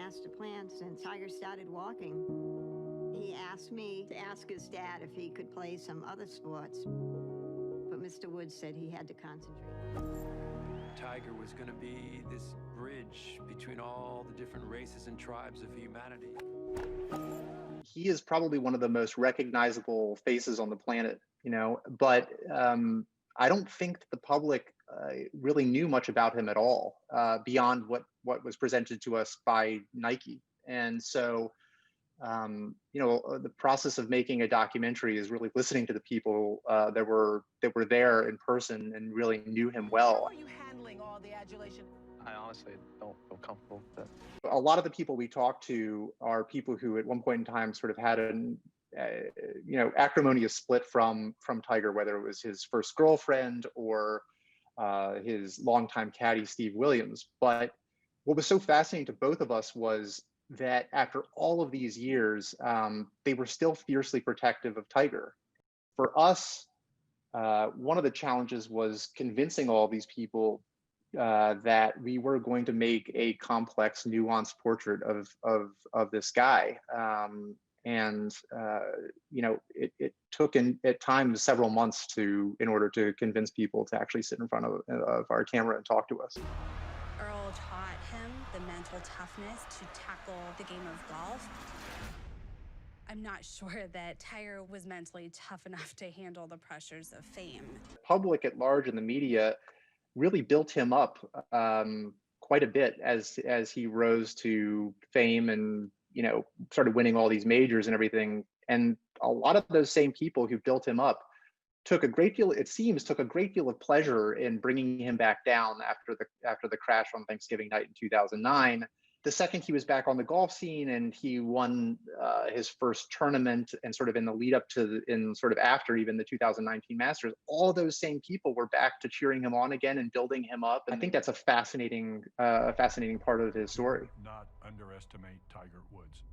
master plan since Tiger started walking. He asked me to ask his dad if he could play some other sports, but Mr. Woods said he had to concentrate. Tiger was going to be this bridge between all the different races and tribes of humanity. He is probably one of the most recognizable faces on the planet, but I don't think the public really knew much about him at all, beyond what was presented to us by Nike. And so, the process of making a documentary is really listening to the people that were there in person and really knew him well. How are you handling all the adulation? I honestly don't feel comfortable with it. A lot of the people we talk to are people who at one point in time sort of had an acrimonious split from Tiger, whether it was his first girlfriend or his longtime caddy, Steve Williams. But what was so fascinating to both of us was that after all of these years, they were still fiercely protective of Tiger. For us, one of the challenges was convincing all these people that we were going to make a complex, nuanced portrait of this guy. It took at times several months in order to convince people to actually sit in front of our camera and talk to us. Earl taught him the mental toughness to tackle the game of golf. I'm not sure that Tiger was mentally tough enough to handle the pressures of fame. Public at large and the media really built him up quite a bit as he rose to fame and started winning all these majors and everything. And a lot of those same people who built him up took a great deal of pleasure in bringing him back down after the crash on Thanksgiving night in 2009. The second he was back on the golf scene and he won his first tournament, and sort of in the lead up to after even the 2019 Masters, all those same people were back to cheering him on again and building him up. And I think that's a fascinating part of his story. Not underestimate Tiger Woods.